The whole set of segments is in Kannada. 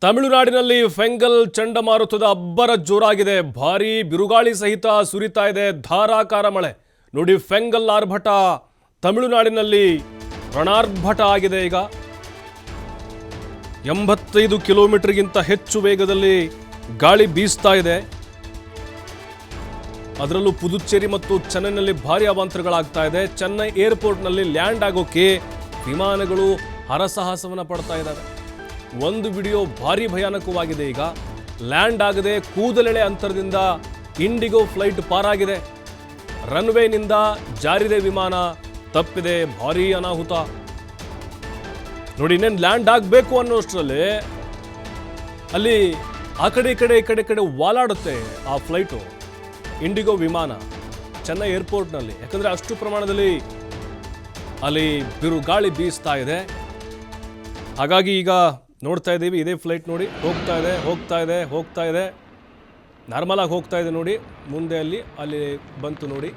ತಮಿಳುನಾಡಿನಲ್ಲಿ ಫೆಂಗಲ್ ಚಂಡಮಾರುತದ ಅಬ್ಬರ ಜೋರಾಗಿದೆ. ಭಾರೀ ಬಿರುಗಾಳಿ ಸಹಿತ ಸುರಿತಾ ಇದೆ ಧಾರಾಕಾರ ಮಳೆ. ನೋಡಿ, ಫೆಂಗಲ್ ಆರ್ಭಟ ತಮಿಳುನಾಡಿನಲ್ಲಿ ರಣಾರ್ಭಟ ಆಗಿದೆ. ಈಗ 85 ಕಿಲೋಮೀಟರ್ಗಿಂತ ಹೆಚ್ಚು ವೇಗದಲ್ಲಿ ಗಾಳಿ ಬೀಸ್ತಾ ಇದೆ. ಅದರಲ್ಲೂ ಪುದುಚೇರಿ ಮತ್ತು ಚೆನ್ನೈನಲ್ಲಿ ಭಾರೀ ಅವಾಂತರಗಳಾಗ್ತಾ ಇದೆ. ಚೆನ್ನೈ ಏರ್ಪೋರ್ಟ್ನಲ್ಲಿ ಲ್ಯಾಂಡ್ ಆಗೋಕೆ ವಿಮಾನಗಳು ಹರಸಾಹಸವನ್ನು ಪಡ್ತಾ ಇದ್ದಾರೆ. ಒಂದು ವಿಡಿಯೋ ಭಾರಿ ಭಯಾನಕವಾಗಿದೆ. ಈಗ ಲ್ಯಾಂಡ್ ಆಗದೆ ಕೂದಲೆಳೆ ಅಂತರದಿಂದ ಇಂಡಿಗೋ ಫ್ಲೈಟ್ ಪಾರಾಗಿದೆ. ರನ್ವೇನಿಂದ ಜಾರಿದೆ ವಿಮಾನ, ತಪ್ಪಿದೆ ಭಾರೀ ಅನಾಹುತ. ನೋಡಿ, ಇನ್ನೇನು ಲ್ಯಾಂಡ್ ಆಗಬೇಕು ಅನ್ನೋಷ್ಟರಲ್ಲಿ ಅಲ್ಲಿ ಆ ಕಡೆ ಈ ಕಡೆ ವಾಲಾಡುತ್ತೆ ಆ ಫ್ಲೈಟು, ಇಂಡಿಗೋ ವಿಮಾನ ಚೆನ್ನೈ ಏರ್ಪೋರ್ಟ್ನಲ್ಲಿ. ಯಾಕಂದರೆ ಅಷ್ಟು ಪ್ರಮಾಣದಲ್ಲಿ ಅಲ್ಲಿ ಬಿರುಗಾಳಿ ಬೀಸ್ತಾ ಇದೆ. ಹಾಗಾಗಿ ಈಗ ನೋಡ್ತಾ ಇದ್ದೀವಿ, ಇದೇ ಫ್ಲೈಟ್ ನೋಡಿ ಹೋಗ್ತಾ ಇದೆ ನಾರ್ಮಲಾಗಿ ಹೋಗ್ತಾ ಇದೆ. ನೋಡಿ, ಮುಂದೆ ಅಲ್ಲಿ ಬಂತು ನೋಡಿ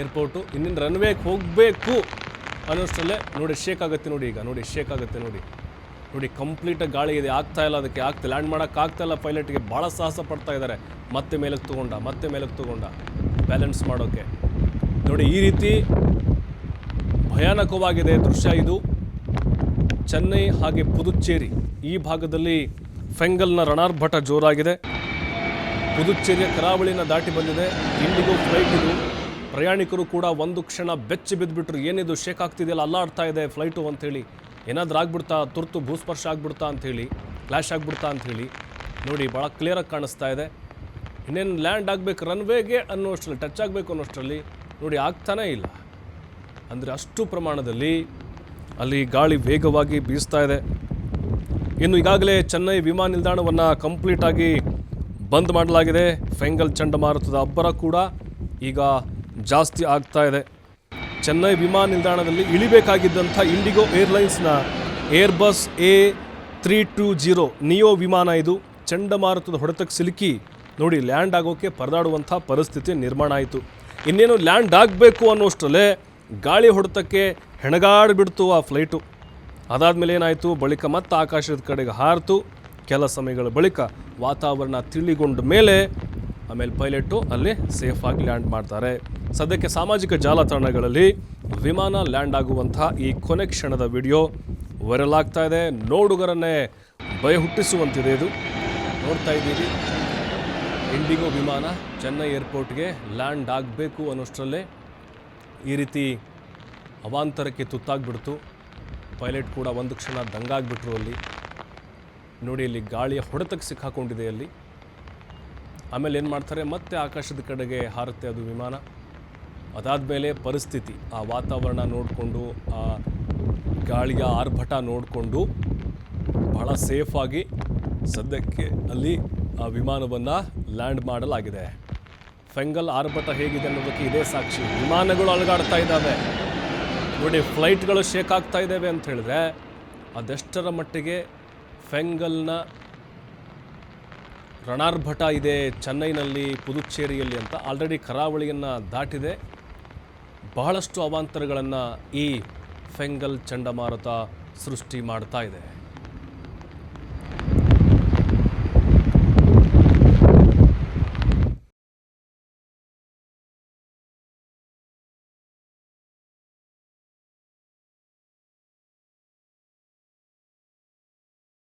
ಏರ್ಪೋರ್ಟು. ಇನ್ನೇನು ರನ್ವೇಗೆ ಹೋಗಬೇಕು ಅನ್ನೋಷ್ಟರಲ್ಲೇ ನೋಡಿ ಶೇಕ್ ಆಗುತ್ತೆ. ನೋಡಿ, ಈಗ ನೋಡಿ ಶೇಕ್ ಆಗುತ್ತೆ. ನೋಡಿ ಕಂಪ್ಲೀಟಾಗಿ ಗಾಳಿ ಇದೆ, ಆಗ್ತಾ ಇಲ್ಲ, ಅದಕ್ಕೆ ಲ್ಯಾಂಡ್ ಮಾಡೋಕ್ಕಾಗ್ತಾ ಇಲ್ಲ. ಪೈಲಟ್ಗೆ ಭಾಳ ಸಾಹಸ ಪಡ್ತಾ ಇದ್ದಾರೆ. ಮತ್ತೆ ಮೇಲಕ್ಕೆ ತಗೊಂಡ ಬ್ಯಾಲೆನ್ಸ್ ಮಾಡೋಕ್ಕೆ. ನೋಡಿ, ಈ ರೀತಿ ಭಯಾನಕವಾಗಿದೆ ದೃಶ್ಯ ಇದು. ಚೆನ್ನೈ ಹಾಗೆ ಪುದುಚೇರಿ ಈ ಭಾಗದಲ್ಲಿ ಫೆಂಗಲ್ನ ರಣಾರ್ಭಟ ಜೋರಾಗಿದೆ. ಪುದುಚೇರಿಯ ಕರಾವಳಿನ ದಾಟಿ ಬಂದಿದೆ ಇಂಡಿಗೋ ಫ್ಲೈಟ್ ಇದು. ಪ್ರಯಾಣಿಕರು ಕೂಡ ಒಂದು ಕ್ಷಣ ಬೆಚ್ಚಿ ಬಿದ್ದುಬಿಟ್ರು. ಏನಿದು ಶೇಕ್ ಆಗ್ತಿದೆಯಲ್ಲ, ಅಲ್ಲಾಡ್ತಾ ಇದೆ ಫ್ಲೈಟು ಅಂಥೇಳಿ, ಏನಾದರೂ ಆಗ್ಬಿಡ್ತಾ, ತುರ್ತು ಭೂಸ್ಪರ್ಶ ಆಗ್ಬಿಡ್ತಾ ಅಂಥೇಳಿ, ಕ್ಲಾಶ್ ಆಗ್ಬಿಡ್ತಾ ಅಂಥೇಳಿ. ನೋಡಿ, ಭಾಳ ಕ್ಲಿಯರಾಗಿ ಕಾಣಿಸ್ತಾ ಇದೆ. ಇನ್ನೇನು ಲ್ಯಾಂಡ್ ಆಗಬೇಕು ರನ್ವೇಗೆ ಅನ್ನೋಷ್ಟರಲ್ಲಿ, ಟಚ್ ಆಗಬೇಕು ಅನ್ನೋಷ್ಟರಲ್ಲಿ ನೋಡಿ ಆಗ್ತಾನೇ ಇಲ್ಲ. ಅಂದರೆ ಅಷ್ಟು ಪ್ರಮಾಣದಲ್ಲಿ ಅಲ್ಲಿ ಗಾಳಿ ವೇಗವಾಗಿ ಬೀಸ್ತಾ ಇದೆ. ಇನ್ನು ಈಗಾಗಲೇ ಚೆನ್ನೈ ವಿಮಾನ ನಿಲ್ದಾಣವನ್ನು ಕಂಪ್ಲೀಟಾಗಿ ಬಂದ್ ಮಾಡಲಾಗಿದೆ. ಫೆಂಗಲ್ ಚಂಡಮಾರುತದ ಅಬ್ಬರ ಕೂಡ ಈಗ ಜಾಸ್ತಿ ಆಗ್ತಾ ಇದೆ. ಚೆನ್ನೈ ವಿಮಾನ ನಿಲ್ದಾಣದಲ್ಲಿ ಇಳಿಬೇಕಾಗಿದ್ದಂಥ ಇಂಡಿಗೋ ಏರ್ಲೈನ್ಸ್ನ ಏರ್ಬಸ್ A320 ನಿಯೋ ವಿಮಾನ ಇದು ಚಂಡಮಾರುತದ ಹೊಡೆತಕ್ಕೆ ಸಿಲುಕಿ ನೋಡಿ ಲ್ಯಾಂಡ್ ಆಗೋಕ್ಕೆ ಪರದಾಡುವಂಥ ಪರಿಸ್ಥಿತಿ ನಿರ್ಮಾಣ ಆಯಿತು. ಇನ್ನೇನು ಲ್ಯಾಂಡ್ ಆಗಬೇಕು ಅನ್ನೋಷ್ಟರಲ್ಲೇ ಗಾಳಿ ಹೊಡೆತಕ್ಕೆ ಹೆಣಗಾಡಿಬಿಡ್ತು ಆ ಫ್ಲೈಟು. ಅದಾದಮೇಲೆ ಏನಾಯಿತು, ಬಳಿಕ ಮತ್ತೆ ಆಕಾಶದ ಕಡೆಗೆ ಹಾರಿತು. ಕೆಲ ಸಮಯಗಳ ಬಳಿಕ ವಾತಾವರಣ ತಿಳಿಗೊಂಡ ಮೇಲೆ ಆಮೇಲೆ ಪೈಲಟು ಅಲ್ಲಿ ಸೇಫಾಗಿ ಲ್ಯಾಂಡ್ ಮಾಡ್ತಾರೆ. ಸದ್ಯಕ್ಕೆ ಸಾಮಾಜಿಕ ಜಾಲತಾಣಗಳಲ್ಲಿ ವಿಮಾನ ಲ್ಯಾಂಡ್ ಆಗುವಂಥ ಈ ಕೊನೆ ಕ್ಷಣದ ವಿಡಿಯೋ ವೈರಲ್ ಆಗ್ತಾ ಇದೆ. ನೋಡುಗರನ್ನೇ ಭಯ ಹುಟ್ಟಿಸುವಂತಿದೆ ಇದು. ನೋಡ್ತಾ ಇದ್ದೀವಿ, ಇಂಡಿಗೋ ವಿಮಾನ ಚೆನ್ನೈ ಏರ್ಪೋರ್ಟ್ಗೆ ಲ್ಯಾಂಡ್ ಆಗಬೇಕು ಅನ್ನೋಷ್ಟರಲ್ಲೇ ಈ ರೀತಿ ಅವಾಂತರಕ್ಕೆ ತುತ್ತಾಗ್ಬಿಡ್ತು. ಪೈಲಟ್ ಕೂಡ ಒಂದು ಕ್ಷಣ ದಂಗಾಗ್ಬಿಟ್ರು ಅಲ್ಲಿ. ನೋಡಿ, ಇಲ್ಲಿ ಗಾಳಿಯ ಹೊಡೆತಕ್ಕೆ ಸಿಕ್ಕಾಕೊಂಡಿದೆ ಅಲ್ಲಿ. ಆಮೇಲೆ ಏನು ಮಾಡ್ತಾರೆ, ಮತ್ತೆ ಆಕಾಶದ ಕಡೆಗೆ ಹಾರುತ್ತೆ ಅದು ವಿಮಾನ. ಅದಾದಮೇಲೆ ಪರಿಸ್ಥಿತಿ, ಆ ವಾತಾವರಣ ನೋಡಿಕೊಂಡು, ಆ ಗಾಳಿಯ ಆರ್ಭಟ ನೋಡಿಕೊಂಡು ಬಹಳ ಸೇಫಾಗಿ ಸದ್ಯಕ್ಕೆ ಅಲ್ಲಿ ಆ ವಿಮಾನವನ್ನು ಲ್ಯಾಂಡ್ ಮಾಡಲಾಗಿದೆ. ಫೆಂಗಲ್ ಆರ್ಭಟ ಹೇಗಿದೆ ಅನ್ನೋದಕ್ಕೆ ಇದೇ ಸಾಕ್ಷಿ. ವಿಮಾನಗಳು ಅಲುಗಾಡ್ತಾ ಇದ್ದಾವೆ ನೋಡಿ, ಫ್ಲೈಟ್ಗಳು ಶೇಕ್ ಆಗ್ತಾ ಇದ್ದಾವೆ ಅಂತ ಹೇಳಿದ್ರೆ ಅದೆಷ್ಟರ ಮಟ್ಟಿಗೆ ಫೆಂಗಲ್ನ ರಣಾರ್ಭಟ ಇದೆ ಚೆನ್ನೈನಲ್ಲಿ, ಪುದುಚೇರಿಯಲ್ಲಿ ಅಂತ. ಆಲ್ರೆಡಿ ಕರಾವಳಿಯನ್ನು ದಾಟಿದೆ. ಬಹಳಷ್ಟು ಅವಾಂತರಗಳನ್ನು ಈ ಫೆಂಗಲ್ ಚಂಡಮಾರುತ ಸೃಷ್ಟಿ ಮಾಡ್ತಾ ಇದೆ.